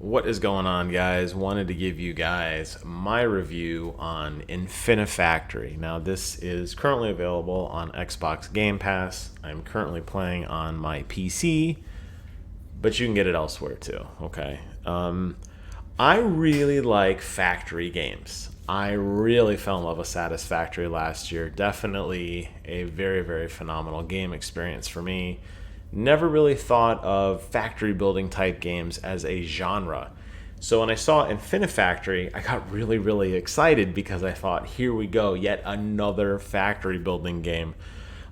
What is going on, guys? Wanted to give you guys my review on Infinifactory. Now, this is currently available on Xbox Game Pass. I'm currently playing on my PC, but you can get it elsewhere too, okay? I really like factory games. I really fell in love with Satisfactory last year. Definitely a very, very phenomenal game experience for me. Never really thought of factory building type games as a genre. So when I saw Infinifactory, I got really, really excited because I thought, here we go, yet another factory building game.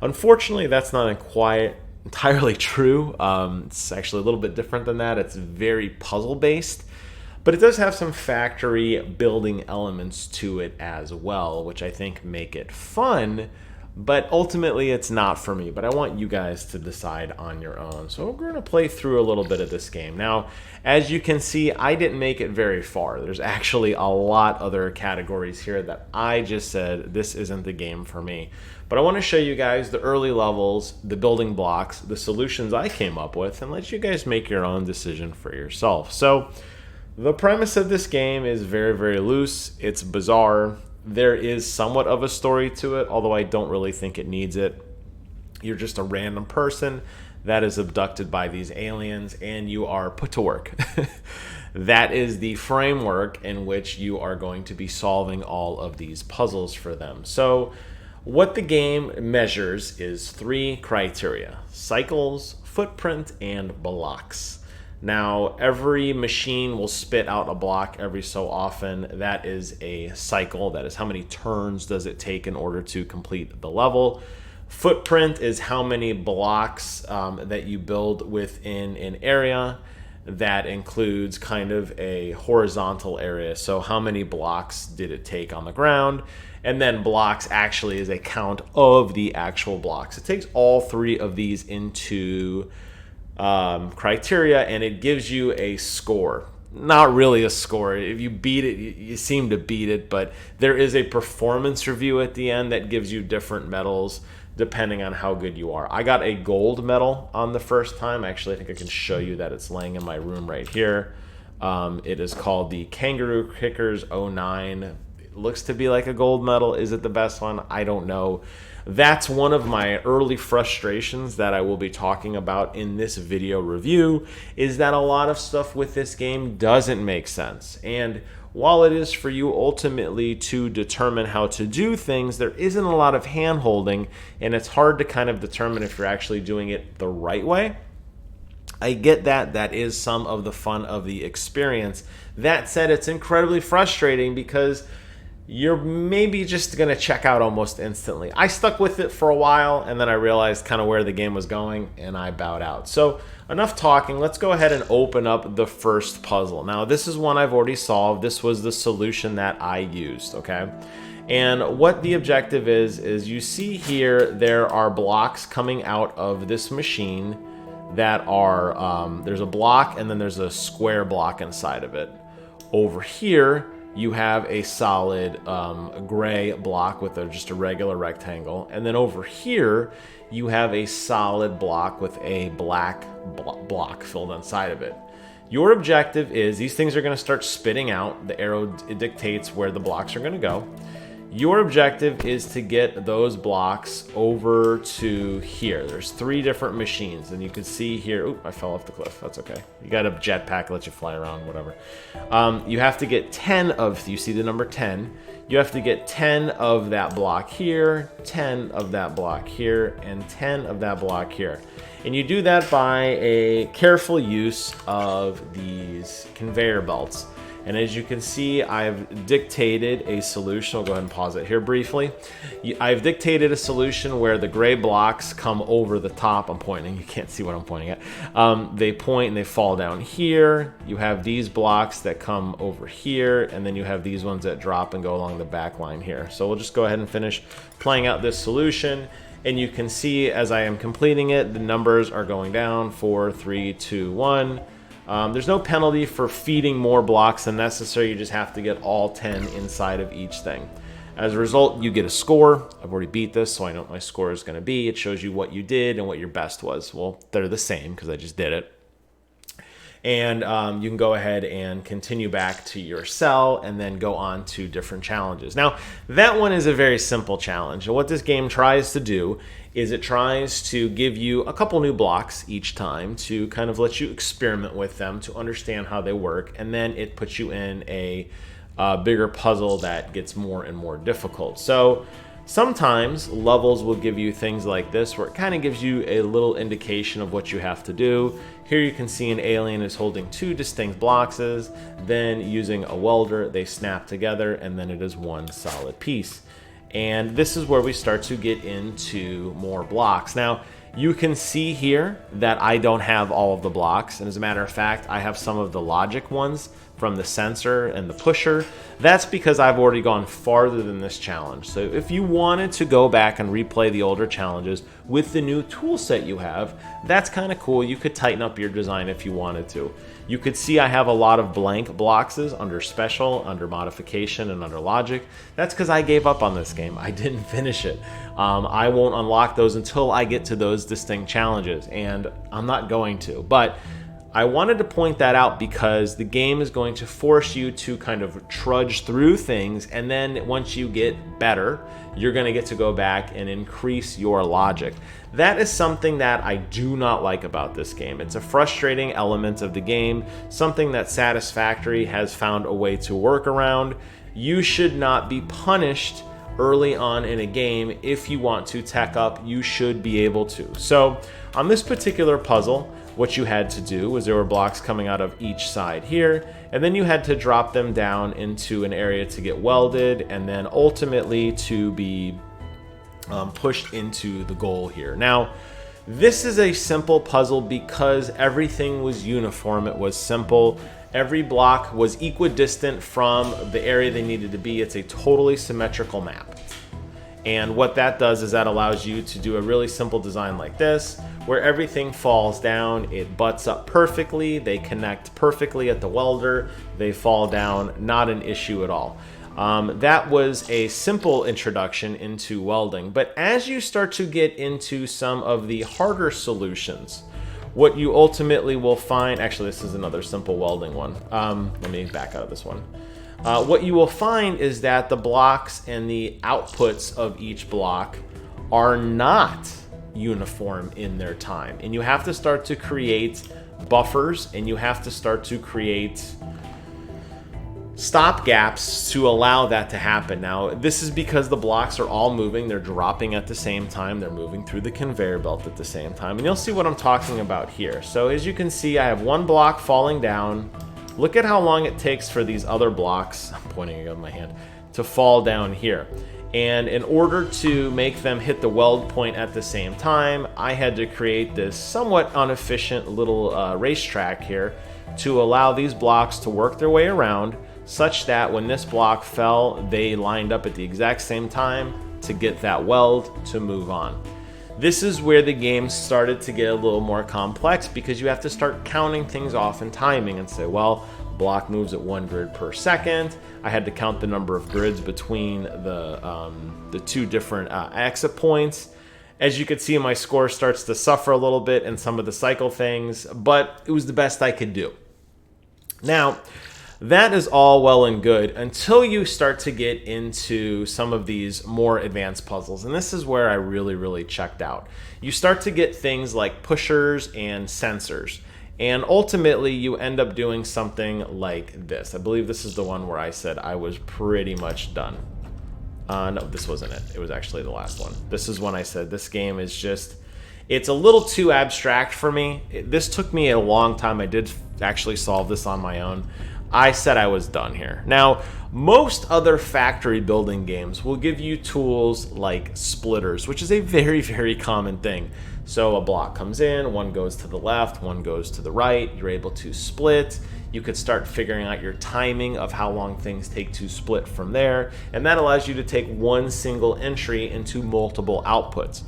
Unfortunately, that's not quite entirely true. It's actually a little bit different than that. It's very puzzle based, but it does have some factory building elements to it as well, which I think make it fun. But ultimately, it's not for me. But I want you guys to decide on your own. So we're going to play through a little bit of this game. Now, as you can see, I didn't make it very far. There's actually a lot other categories here that I just said, this isn't the game for me. But I want to show you guys the early levels, the building blocks, the solutions I came up with, and let you guys make your own decision for yourself. So the premise of this game is very, very loose. It's bizarre. There is somewhat of a story to it, although I don't really think it needs it. You're just a random person that is abducted by these aliens, and you are put to work. That is the framework in which you are going to be solving all of these puzzles for them. So what the game measures is 3 criteria: cycles, footprint, and blocks. Now, every machine will spit out a block every so often. That is a cycle. That is how many turns does it take in order to complete the level. Footprint is how many blocks that you build within an area. That includes kind of a horizontal area. So how many blocks did it take on the ground? And then blocks actually is a count of the actual blocks. It takes all 3 of these into criteria, and it gives you a score. Not really a score. If you beat it, you seem to beat it, but there is a performance review at the end that gives you different medals depending on how good you are. I got a gold medal on the first time. Actually, I think I can show you that. It's laying in my room right here. It is called the Kangaroo Kickers 09. It looks to be like a gold medal. Is it the best one? I don't know. That's one of my early frustrations that I will be talking about in this video review, is that a lot of stuff with this game doesn't make sense. And while it is for you ultimately to determine how to do things, there isn't a lot of hand-holding, and it's hard to kind of determine if you're actually doing it the right way. I get that. That is some of the fun of the experience. That said, it's incredibly frustrating because you're maybe just going to check out almost instantly. I stuck with it for a while, and then I realized kind of where the game was going, and I bowed out. So enough talking. Let's go ahead and open up the first puzzle. Now, this is one I've already solved. This was the solution that I used, okay? And what the objective is you see here, there are blocks coming out of this machine that are, there's a block, and then there's a square block inside of it. Over here, you have a solid gray block with just a regular rectangle. And then over here, you have a solid block with a black block filled inside of it. Your objective is, these things are going to start spitting out. The arrow dictates where the blocks are going to go. Your objective is to get those blocks over to here. There's 3 different machines, and you can see here. Oop, I fell off the cliff. That's okay. You got a jetpack, let you fly around, whatever. You have to get 10 of, you see the number 10. You have to get 10 of that block here, 10 of that block here, and 10 of that block here. And you do that by a careful use of these conveyor belts. And as you can see, I've dictated a solution. I'll go ahead and pause it here briefly. I've dictated a solution where the gray blocks come over the top. I'm pointing. You can't see what I'm pointing at. They point and they fall down here. You have these blocks that come over here, and then you have these ones that drop and go along the back line here. So we'll just go ahead and finish playing out this solution. And you can see as I am completing it, the numbers are going down. 4, 3, 2, 1. There's no penalty for feeding more blocks than necessary. You just have to get all 10 inside of each thing. As a result, you get a score. I've already beat this, so I know what my score is going to be. It shows you what you did and what your best was. Well, they're the same because I just did it. And you can go ahead and continue back to your cell and then go on to different challenges. Now, that one is a very simple challenge. And what this game tries to do is it tries to give you a couple new blocks each time to kind of let you experiment with them, to understand how they work. And then it puts you in a bigger puzzle that gets more and more difficult. So sometimes levels will give you things like this, where it kind of gives you a little indication of what you have to do. Here you can see an alien is holding two distinct blocks, then using a welder, they snap together, and then it is one solid piece. And this is where we start to get into more blocks. Now, you can see here that I don't have all of the blocks, and as a matter of fact, I have some of the logic ones from the sensor and the pusher. That's because I've already gone farther than this challenge. So if you wanted to go back and replay the older challenges with the new tool set you have, that's kind of cool. You could tighten up your design if you wanted to. You could see I have a lot of blank blocks under special, under modification, and under logic. That's because I gave up on this game. I didn't finish it. I won't unlock those until I get to those distinct challenges, and I'm not going to. But I wanted to point that out because the game is going to force you to kind of trudge through things, and then once you get better, you're going to get to go back and increase your logic. That is something that I do not like about this game. It's a frustrating element of the game, something that Satisfactory has found a way to work around. You should not be punished early on in a game. If you want to tech up, you should be able to. So on this particular puzzle, what you had to do was there were blocks coming out of each side here, and then you had to drop them down into an area to get welded, and then ultimately to be pushed into the goal here. Now, this is a simple puzzle because everything was uniform. It was simple. Every block was equidistant from the area they needed to be. It's a totally symmetrical map. And what that does is that allows you to do a really simple design like this, where everything falls down, it butts up perfectly, they connect perfectly at the welder, they fall down, not an issue at all. That was a simple introduction into welding, but as you start to get into some of the harder solutions, what you ultimately will find, actually this is another simple welding one, let me back out of this one. What you will find is that the blocks and the outputs of each block are not uniform in their time. And you have to start to create buffers, and you have to start to create stop gaps to allow that to happen. Now, this is because the blocks are all moving. They're dropping at the same time. They're moving through the conveyor belt at the same time. And you'll see what I'm talking about here. So as you can see, I have one block falling down. Look at how long it takes for these other blocks, I'm pointing it on my hand, to fall down here. And in order to make them hit the weld point at the same time, I had to create this somewhat inefficient little racetrack here to allow these blocks to work their way around, such that when this block fell, they lined up at the exact same time to get that weld to move on. This is where the game started to get a little more complex, because you have to start counting things off and timing and say, well, block moves at 1 grid per second. I had to count the number of grids between the two different exit points. As you can see, my score starts to suffer a little bit in some of the cycle things, but it was the best I could do. Now, that is all well and good until you start to get into some of these more advanced puzzles. And this is where I really checked out. You start to get things like pushers and sensors. And ultimately, you end up doing something like this. I believe this is the one where I said I was pretty much done. No, this wasn't it. It was actually the last one. This is when I said this game is just, it's a little too abstract for me. This took me a long time. I did actually solve this on my own. I said I was done here. Now, most other factory building games will give you tools like splitters, which is a very common thing. So a block comes in, one goes to the left, one goes to the right, you're able to split. You could start figuring out your timing of how long things take to split from there, and that allows you to take one single entry into multiple outputs.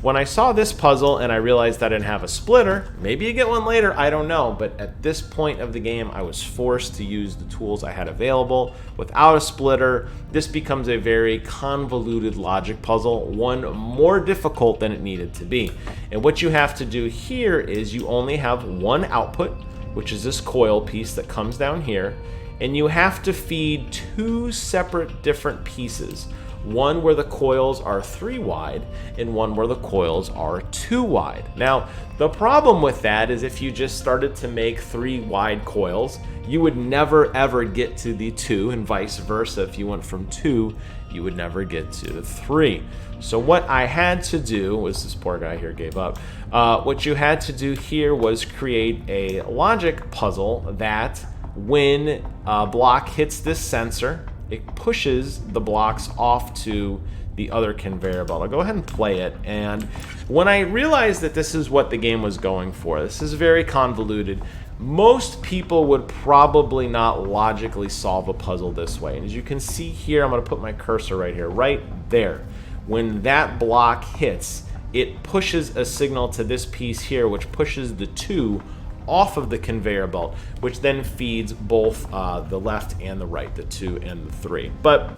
When I saw this puzzle and I realized I didn't have a splitter, maybe you get one later, I don't know, but at this point of the game, I was forced to use the tools I had available. Without a splitter, this becomes a very convoluted logic puzzle, one more difficult than it needed to be. And what you have to do here is you only have one output, which is this coil piece that comes down here, and you have to feed two separate different pieces. One where the coils are 3 wide and one where the coils are 2 wide. Now, the problem with that is if you just started to make 3 wide coils, you would never ever get to the 2, and vice versa. If you went from 2, you would never get to the 3. So what I had to do was, this poor guy here gave up. What you had to do here was create a logic puzzle that when a block hits this sensor, it pushes the blocks off to the other conveyor belt. I'll go ahead and play it. And when I realized that this is what the game was going for, this is very convoluted. Most people would probably not logically solve a puzzle this way. And as you can see here, I'm going to put my cursor right here, right there. When that block hits, it pushes a signal to this piece here, which pushes the 2 off of the conveyor belt, which then feeds both the left and the right, the 2 and the 3. But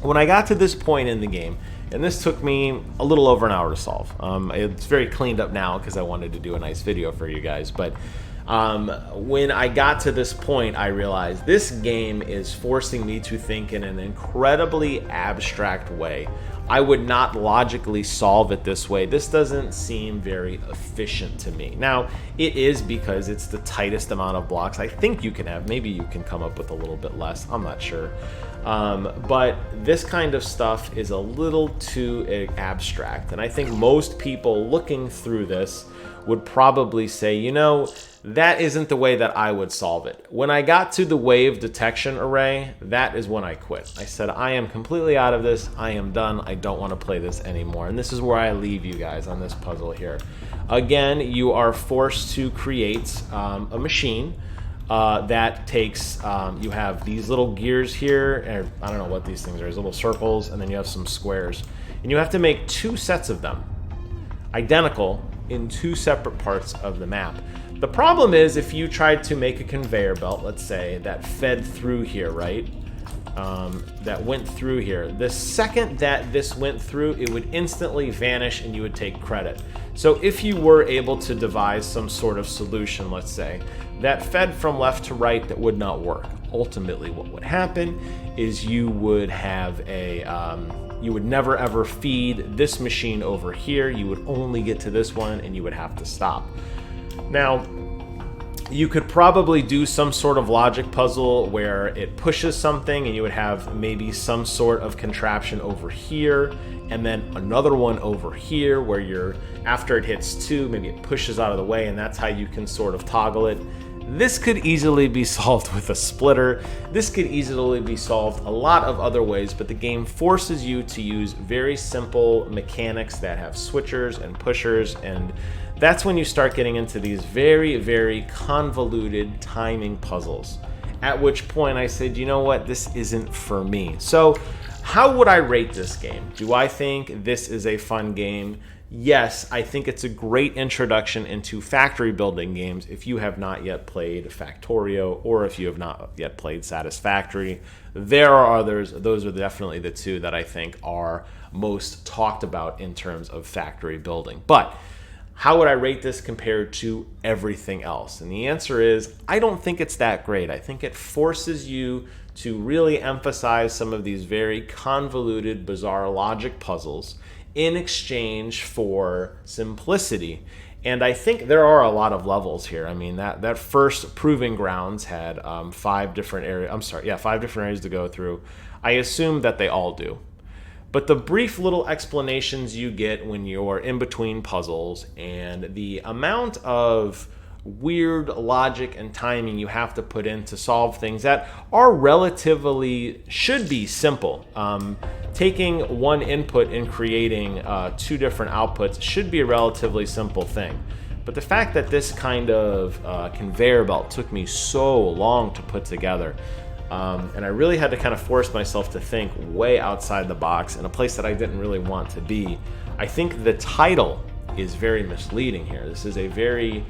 when I got to this point in the game, and this took me a little over an hour to solve. It's very cleaned up now because I wanted to do a nice video for you guys, but when I got to this point, I realized this game is forcing me to think in an incredibly abstract way. I would not logically solve it this way. This doesn't seem very efficient to me. Now, it is because it's the tightest amount of blocks I think you can have. Maybe you can come up with a little bit less. I'm not sure. But this kind of stuff is a little too abstract. And I think most people looking through this would probably say, you know, that isn't the way that I would solve it. When I got to the wave detection array, that is when I quit. I said, I am completely out of this. I am done. I don't want to play this anymore. And this is where I leave you guys on this puzzle here. Again, you are forced to create a machine that takes, you have these little gears here, and I don't know what these things are, these little circles, and then you have some squares. And you have to make 2 sets of them, identical, in 2 separate parts of the map. The problem is if you tried to make a conveyor belt, let's say, that fed through here, right? That went through here. The second that this went through, it would instantly vanish and you would take credit. So if you were able to devise some sort of solution, let's say, that fed from left to right, that would not work. Ultimately, what would happen is you would have a, you would never ever feed this machine over here. You would only get to this one and you would have to stop. Now, you could probably do some sort of logic puzzle where it pushes something and you would have maybe some sort of contraption over here and then another one over here where you're, after it hits 2, maybe it pushes out of the way, and that's how you can sort of toggle it. This could easily be solved with a splitter. This could easily be solved a lot of other ways, but the game forces you to use very simple mechanics that have switchers and pushers, and that's when you start getting into these very, very convoluted timing puzzles. At which point I said, you know what, this isn't for me. So how would I rate this game? Do I think this is a fun game? Yes, I think it's a great introduction into factory building games if you have not yet played Factorio or if you have not yet played Satisfactory. There are others. Those are definitely the 2 that I think are most talked about in terms of factory building. But how would I rate this compared to everything else? And the answer is, I don't think it's that great. I think it forces you to really emphasize some of these very convoluted, bizarre logic puzzles in exchange for simplicity. And I think there are a lot of levels here. I mean, that first Proving Grounds had 5 different areas. 5 different areas to go through. I assume that they all do. But the brief little explanations you get when you're in between puzzles and the amount of weird logic and timing you have to put in to solve things that are relatively, should be simple. Taking one input and creating 2 different outputs should be a relatively simple thing. But the fact that this kind of conveyor belt took me so long to put together, and I really had to kind of force myself to think way outside the box in a place that I didn't really want to be. I think the title is very misleading here. This is a very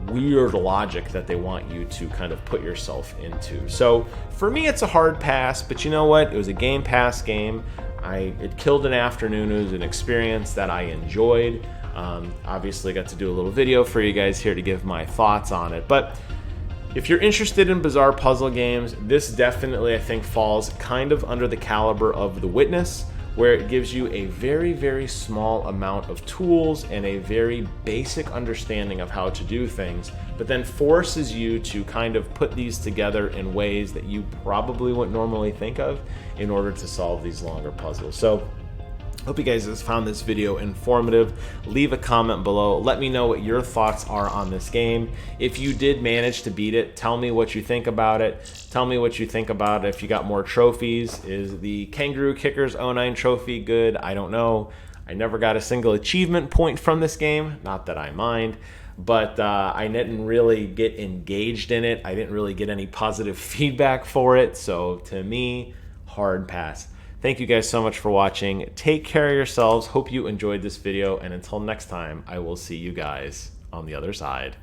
weird logic that they want you to kind of put yourself into. So for me, it's a hard pass, but you know what? It was a Game Pass game. It killed an afternoon. It was an experience that I enjoyed. Obviously got to do a little video for you guys here to give my thoughts on it. But If you're interested in bizarre puzzle games, this definitely, I think, falls kind of under the caliber of The Witness, where it gives you a very, very small amount of tools and a very basic understanding of how to do things, but then forces you to kind of put these together in ways that you probably wouldn't normally think of in order to solve these longer puzzles. So hope you guys have found this video informative. Leave a comment below. Let me know what your thoughts are on this game. If you did manage to beat it, tell me what you think about it. Tell me what you think about it if you got more trophies. Is the Kangaroo Kickers 09 trophy good? I don't know. I never got a single achievement point from this game. Not that I mind. But I didn't really get engaged in it. I didn't really get any positive feedback for it. So to me, hard pass. Thank you guys so much for watching. Take care of yourselves. Hope you enjoyed this video. And until next time, I will see you guys on the other side.